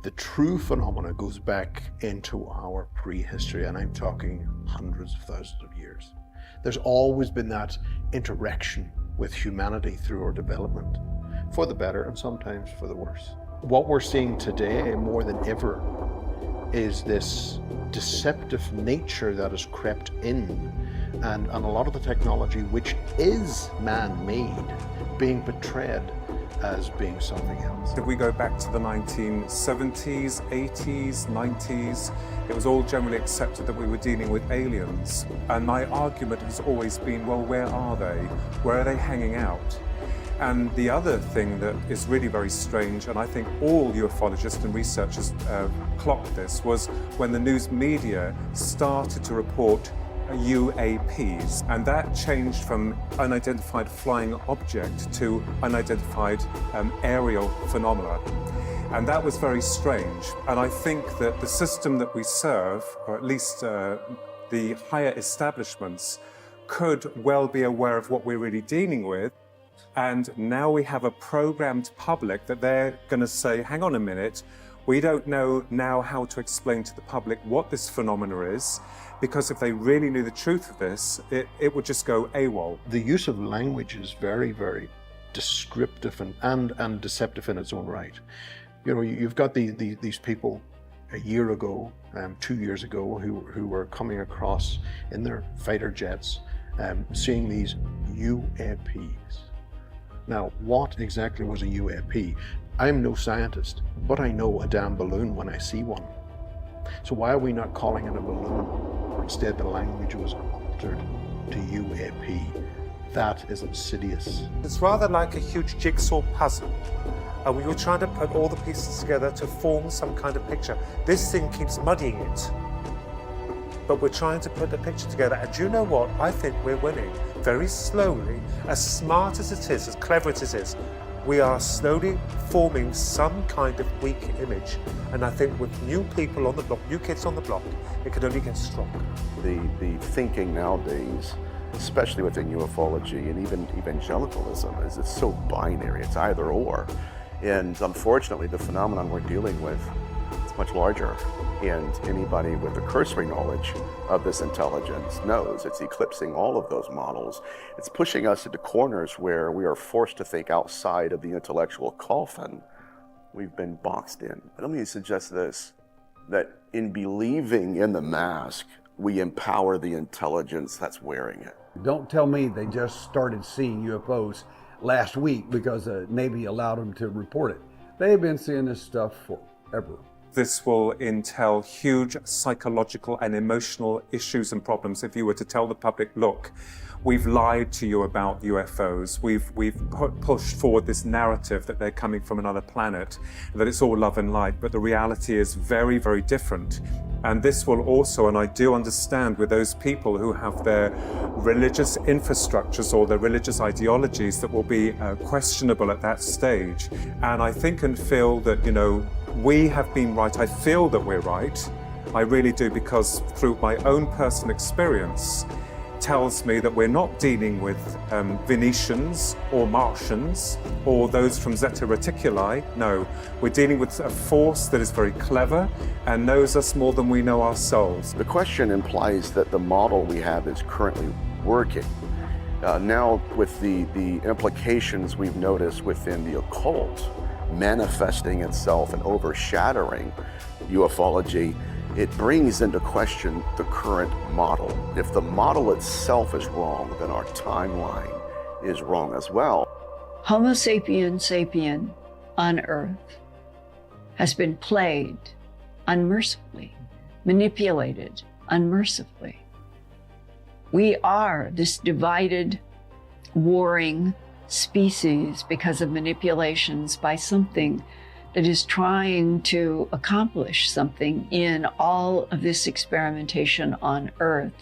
The true phenomena goes back into our prehistory, and I'm talking hundreds of thousands of years. There's always been that interaction with humanity through our development, for the better and sometimes for the worse. What we're seeing today more than ever is this deceptive nature that has crept in, and a lot of the technology which is man-made being portrayed as being something else. If we go back to the 1970s, 80s, 90s, it was all generally accepted that we were dealing with aliens. And my argument has always been, well, where are they? Where are they hanging out? And the other thing that is really very strange, and I think all ufologists and researchers clocked this, was when the news media started to report UAPs, and that changed from unidentified flying object to unidentified aerial phenomena. And that was very strange. And I think that the system that we serve, or at least the higher establishments, could well be aware of what we're really dealing with. And now we have a programmed public that they're going to say, hang on a minute, we don't know now how to explain to the public what this phenomena is, because if they really knew the truth of this, it would just go AWOL. The use of language is very, very descriptive and deceptive in its own right. You know, you've got these people a year ago, 2 years ago, who were coming across in their fighter jets, seeing these UAPs. Now, what exactly was a UAP? I'm no scientist, but I know a damn balloon when I see one. So why are we not calling it a balloon? Instead, the language was altered to UAP. That is insidious. It's rather like a huge jigsaw puzzle. And we were trying to put all the pieces together to form some kind of picture. This thing keeps muddying it. But we're trying to put the picture together. And do you know what? I think we're winning. Very slowly, as smart as it is, as clever as it is, we are slowly forming some kind of weak image. And I think with new people on the block, new kids on the block, it can only get stronger. The thinking nowadays, especially within ufology and even evangelicalism, is it's so binary, it's either or. And unfortunately, the phenomenon we're dealing with is much larger. And anybody with a cursory knowledge of this intelligence knows it's eclipsing all of those models. It's pushing us into corners where we are forced to think outside of the intellectual coffin we've been boxed in. Let me suggest this, that in believing in the mask, we empower the intelligence that's wearing it. Don't tell me they just started seeing UFOs last week because the Navy allowed them to report it. They've been seeing this stuff forever. This will entail huge psychological and emotional issues and problems if you were to tell the public, look, we've lied to you about UFOs, we've pushed forward this narrative that they're coming from another planet, that it's all love and light, but the reality is very, very different. And this will also, and I do understand with those people who have their religious infrastructures or their religious ideologies that will be questionable at that stage. And I think and feel that, you know, we have been right. I feel that we're right. I really do, because through my own personal experience, tells me that we're not dealing with Venetians or Martians or those from Zeta Reticuli. No, we're dealing with a force that is very clever and knows us more than we know ourselves. The question implies that the model we have is currently working. Now, with the implications we've noticed within the occult manifesting itself and overshadowing ufology, it brings into question the current model. If the model itself is wrong, then our timeline is wrong as well. Homo sapiens sapien on Earth has been plagued unmercifully, manipulated unmercifully. We are this divided, warring species because of manipulations by something that is trying to accomplish something in all of this experimentation on Earth.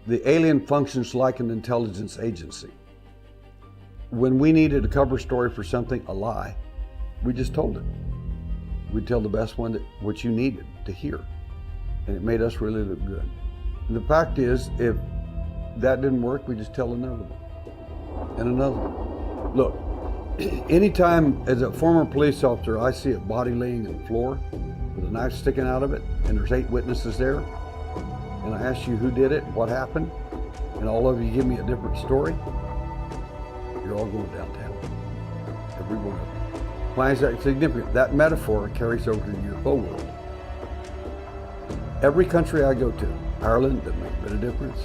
The alien functions like an intelligence agency. When we needed a cover story for something, a lie, we just told it. We'd tell the best one what you needed to hear. And it made us really look good. And the fact is, if that didn't work, we just tell another one and another one. Look, anytime as a former police officer I see a body laying on the floor, with a knife sticking out of it, and there's 8 witnesses there, and I ask you who did it, what happened, and all of you give me a different story, you're all going downtown. Every one of you. Why is that significant? That metaphor carries over to the UFO world. Every country I go to, Ireland, doesn't make a bit of difference.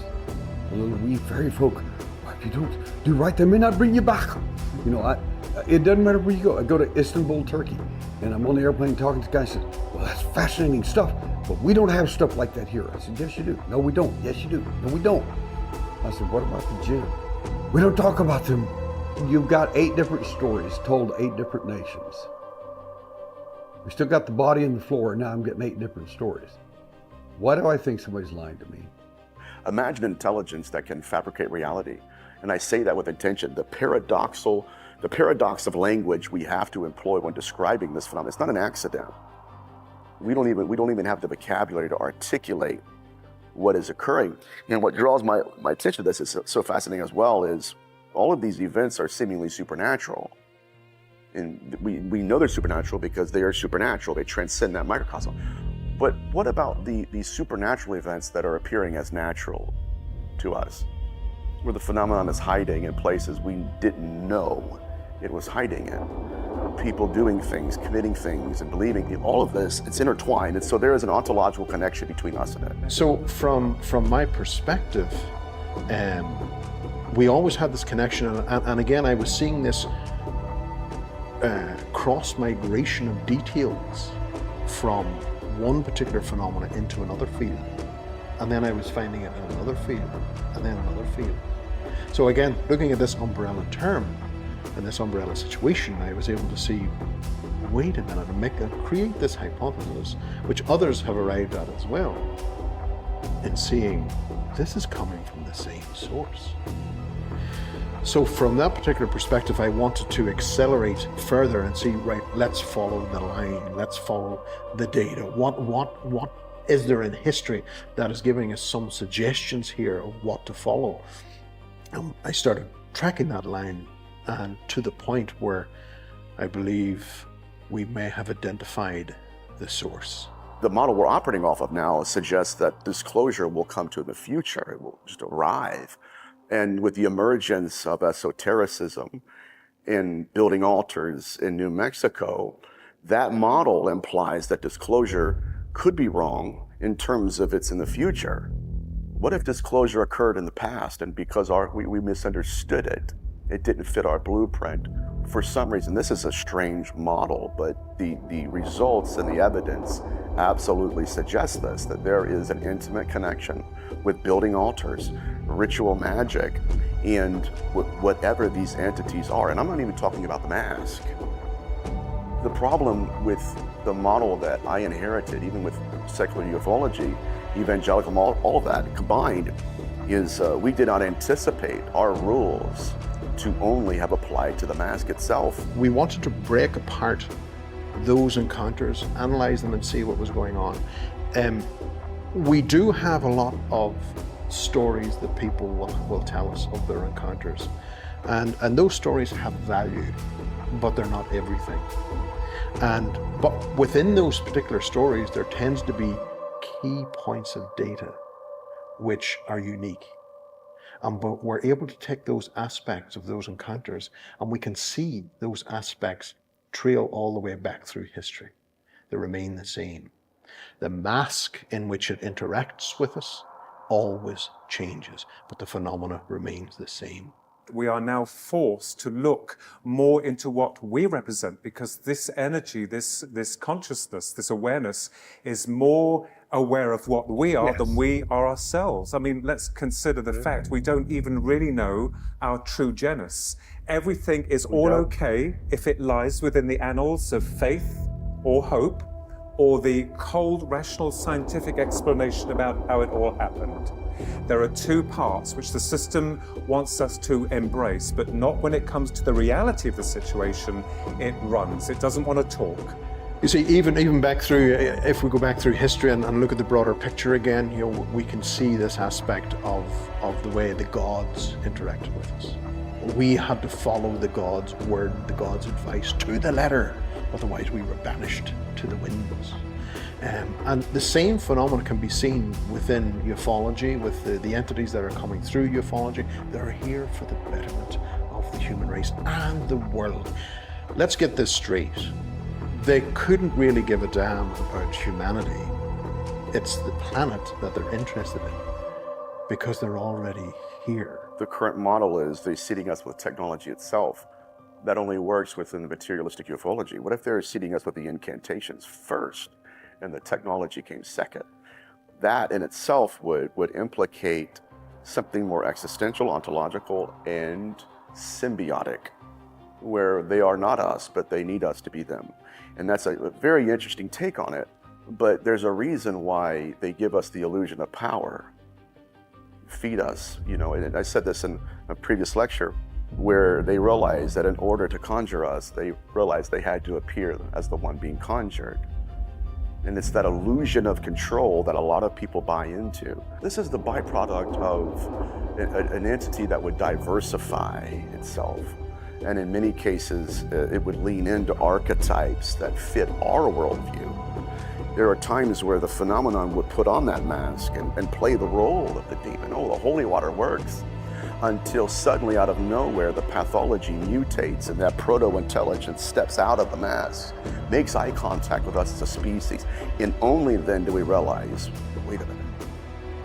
The little wee fairy folk, if you don't do right, they may not bring you back. You know, it doesn't matter where you go. I go to Istanbul, Turkey, and I'm on the airplane talking to the guy. I said, well, that's fascinating stuff, but we don't have stuff like that here. I said, yes, you do. No, we don't. Yes, you do. No, we don't. I said, what about the jinn? We don't talk about them. You've got 8 different stories told 8 different nations. We still got the body on the floor, and now I'm getting 8 different stories. Why do I think somebody's lying to me? Imagine intelligence that can fabricate reality. And I say that with intention. The paradox of language we have to employ when describing this phenomenon, it's not an accident. We don't even have the vocabulary to articulate what is occurring. And what draws my attention to this is so fascinating as well is all of these events are seemingly supernatural. And we know they're supernatural because they are supernatural. They transcend that microcosm. But what about these supernatural events that are appearing as natural to us, where the phenomenon is hiding in places we didn't know it was hiding in? People doing things, committing things, and believing all of this, it's intertwined. And so there is an ontological connection between us and it. So from my perspective, we always had this connection. And again, I was seeing this cross-migration of details from one particular phenomena into another field. And then I was finding it in another field, and then another field. So again, looking at this umbrella term and this umbrella situation, I was able to see, wait a minute, and create this hypothesis, which others have arrived at as well, in seeing this is coming from the same source. So from that particular perspective, I wanted to accelerate further and see, right, let's follow the line, let's follow the data. What is there in history that is giving us some suggestions here of what to follow? I started tracking that line, and to the point where I believe we may have identified the source. The model we're operating off of now suggests that disclosure will come to in the future. It will just arrive. And with the emergence of esotericism in building altars in New Mexico, that model implies that disclosure could be wrong in terms of it's in the future. What if disclosure occurred in the past, and because we misunderstood it, it didn't fit our blueprint? For some reason, this is a strange model, but the results and the evidence absolutely suggest this, that there is an intimate connection with building altars, ritual magic, and whatever these entities are. And I'm not even talking about the mask. The problem with the model that I inherited, even with secular ufology, evangelical, all of that combined, is we did not anticipate our rules to only have applied to the mask itself. We wanted to break apart those encounters, analyze them, and see what was going on. We do have a lot of stories that people will tell us of their encounters, and those stories have value, but they're not everything. But within those particular stories, there tends to be key points of data which are unique. But we're able to take those aspects of those encounters, and we can see those aspects trail all the way back through history. They remain the same. The mask in which it interacts with us always changes, but the phenomena remains the same. We are now forced to look more into what we represent, because this energy, this consciousness, this awareness is more aware of what we are than we are ourselves. I mean, let's consider the fact we don't even really know our true genus. Everything is all okay if it lies within the annals of faith or hope, or the cold, rational, scientific explanation about how it all happened. There are two parts which the system wants us to embrace, but not when it comes to the reality of the situation. It runs. It doesn't want to talk. You see, even back through, if we go back through history and look at the broader picture again, you know, we can see this aspect of the way the gods interacted with us. We had to follow the gods' word, the gods' advice to the letter. Otherwise, we were banished to the winds. And the same phenomena can be seen within ufology, with the entities that are coming through ufology. They're here for the betterment of the human race and the world. Let's get this straight. They couldn't really give a damn about humanity. It's the planet that they're interested in, because they're already here. The current model is they're seeding us with technology itself. That only works within the materialistic ufology. What if they're seeding us with the incantations first and the technology came second? That in itself would implicate something more existential, ontological, and symbiotic, where they are not us, but they need us to be them. And that's a very interesting take on it, but there's a reason why they give us the illusion of power, feed us, and I said this in a previous lecture, where they realized that in order to conjure us, they realized they had to appear as the one being conjured. And it's that illusion of control that a lot of people buy into. This is the byproduct of an entity that would diversify itself. And in many cases, it would lean into archetypes that fit our worldview. There are times where the phenomenon would put on that mask and play the role of the demon. Oh, the holy water works. Until suddenly, out of nowhere, the pathology mutates and that proto-intelligence steps out of the mask, makes eye contact with us as a species, and only then do we realize, wait a minute,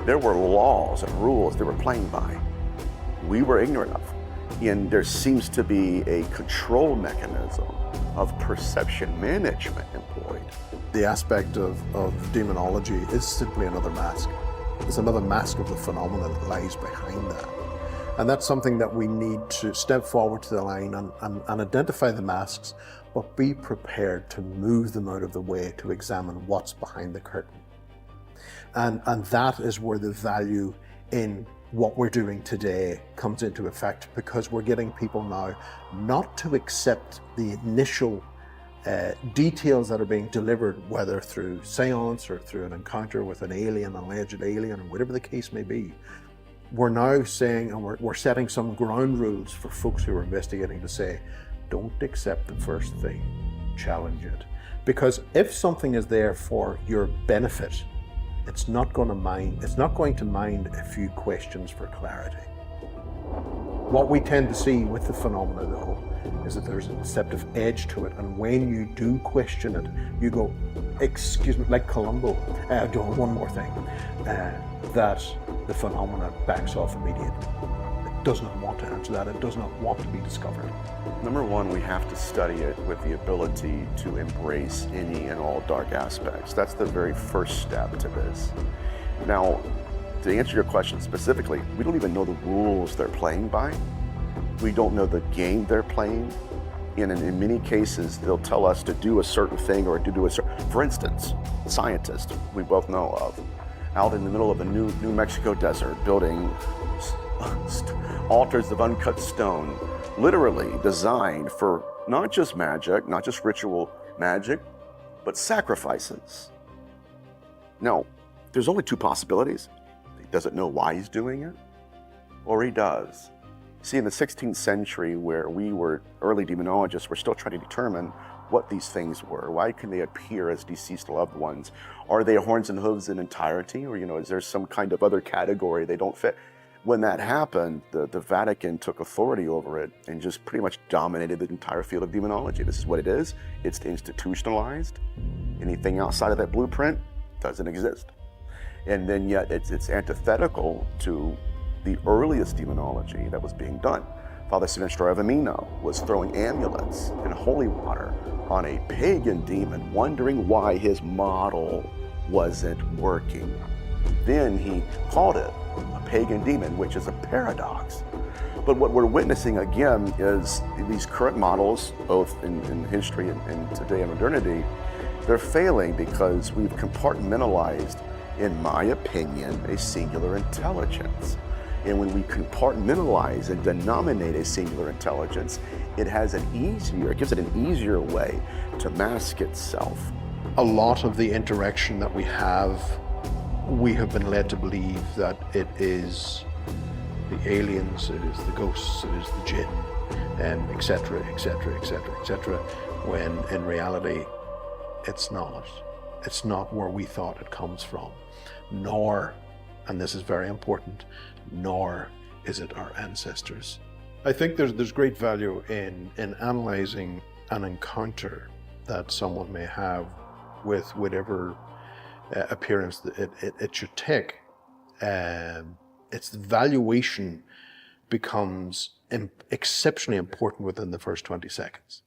there were laws and rules they were playing by. We were ignorant of. And there seems to be a control mechanism of perception management employed. The aspect of demonology is simply another mask. It's another mask of the phenomena that lies behind that. And that's something that we need to step forward to the line and identify the masks, but be prepared to move them out of the way to examine what's behind the curtain. And that is where the value in what we're doing today comes into effect, because we're getting people now not to accept the initial details that are being delivered, whether through seance or through an encounter with an alien, an alleged alien, or whatever the case may be. We're now saying, and we're setting some ground rules for folks who are investigating to say, don't accept the first thing, challenge it. Because if something is there for your benefit, it's not going to mind a few questions for clarity. What we tend to see with the phenomena, though, is that there's a deceptive edge to it, and when you do question it, you go, excuse me, like Columbo, doing one more thing, that the phenomena backs off immediately. It does not want to answer that. It does not want to be discovered. Number one, we have to study it with the ability to embrace any and all dark aspects. That's the very first step to this. Now, to answer your question specifically, we don't even know the rules they're playing by. We don't know the game they're playing. And in many cases, they'll tell us to do a certain thing or to do a certain, for instance, scientists we both know of, out in the middle of the New Mexico desert, building altars of uncut stone, literally designed for not just magic, not just ritual magic, but sacrifices. Now, there's only two possibilities. He doesn't know why he's doing it, or he does. See, in the 16th century, where we were early demonologists, we're still trying to determine what these things were. Why can they appear as deceased loved ones? Are they horns and hooves in entirety? Or, is there some kind of other category they don't fit? When that happened, the Vatican took authority over it and just pretty much dominated the entire field of demonology. This is what it is. It's institutionalized. Anything outside of that blueprint doesn't exist. And then yet it's antithetical to the earliest demonology that was being done. Father Silvestro Avamino was throwing amulets and holy water on a pagan demon, wondering why his model wasn't working. Then he called it a pagan demon, which is a paradox. But what we're witnessing again is these current models, both in history and today in modernity, they're failing because we've compartmentalized, in my opinion, a singular intelligence. And when we compartmentalize and denominate a singular intelligence, it gives it an easier way to mask itself. A lot of the interaction that we have been led to believe that it is the aliens, it is the ghosts, it is the jinn, etc., etc., etc., etc., when in reality, it's not. It's not where we thought it comes from, nor, and this is very important, nor is it our ancestors. I think there's great value in analyzing an encounter that someone may have with whatever appearance that it should take. Its valuation becomes exceptionally important within the first 20 seconds.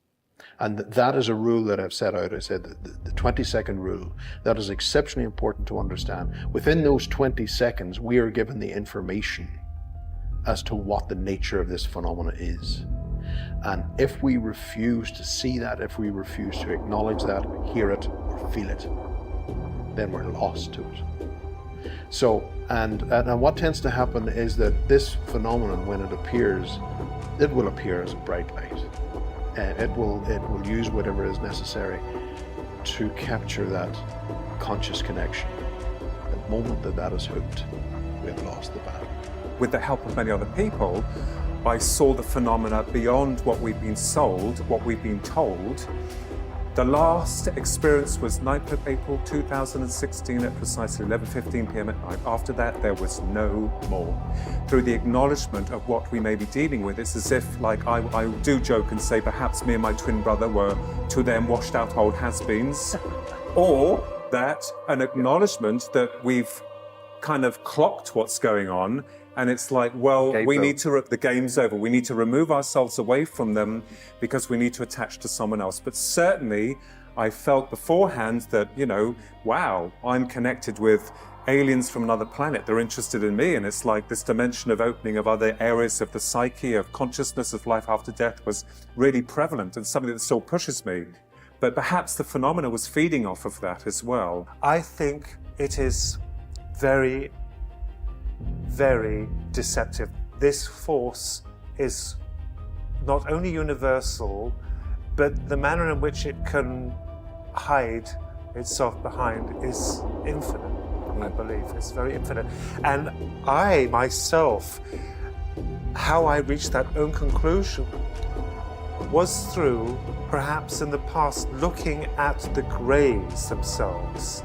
And that is a rule that I've set out. I said the 20-second rule, that is exceptionally important to understand. Within those 20 seconds, we are given the information as to what the nature of this phenomena is. And if we refuse to see that, if we refuse to acknowledge that, hear it, or feel it, then we're lost to it. So, and what tends to happen is that this phenomenon, when it appears, it will appear as a bright light. It will use whatever is necessary to capture that conscious connection. The moment that is hooked, we have lost the battle. With the help of many other people, I saw the phenomena beyond what we've been sold, what we've been told. The last experience was 9th of April 2016 at precisely 11:15 p.m. at night. After that, there was no more. Through the acknowledgement of what we may be dealing with, it's as if, like I do joke and say, perhaps me and my twin brother were to them washed out old has-beens, or that an acknowledgement that we've kind of clocked what's going on. And it's like, well, the game's over. We need to remove ourselves away from them because we need to attach to someone else. But certainly, I felt beforehand that, wow, I'm connected with aliens from another planet. They're interested in me. And it's like this dimension of opening of other areas of the psyche, of consciousness, of life after death was really prevalent and something that still pushes me. But perhaps the phenomena was feeding off of that as well. I think it is very, very deceptive. This force is not only universal, but the manner in which it can hide itself behind is infinite, I believe. It's very infinite. And I, myself, how I reached that own conclusion was through, perhaps in the past, looking at the graves themselves.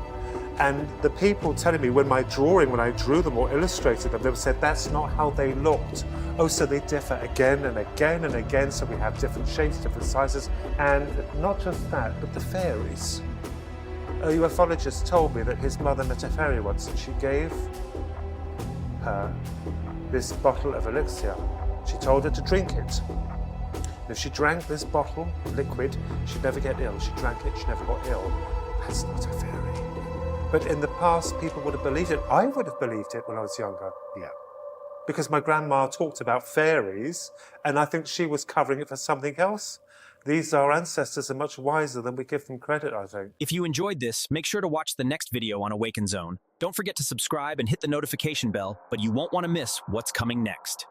And the people telling me when I drew them or illustrated them, they would say, that's not how they looked. Oh, so they differ again and again and again, so we have different shapes, different sizes. And not just that, but the fairies. A ufologist told me that his mother met a fairy once and she gave her this bottle of elixir. She told her to drink it. If she drank this bottle, liquid, she'd never get ill. She drank it, she never got ill. That's not a fairy. But in the past, people would have believed it. I would have believed it when I was younger. Yeah. Because my grandma talked about fairies, and I think she was covering it for something else. Our ancestors are much wiser than we give them credit, I think. If you enjoyed this, make sure to watch the next video on Awaken Zone. Don't forget to subscribe and hit the notification bell, but you won't want to miss what's coming next.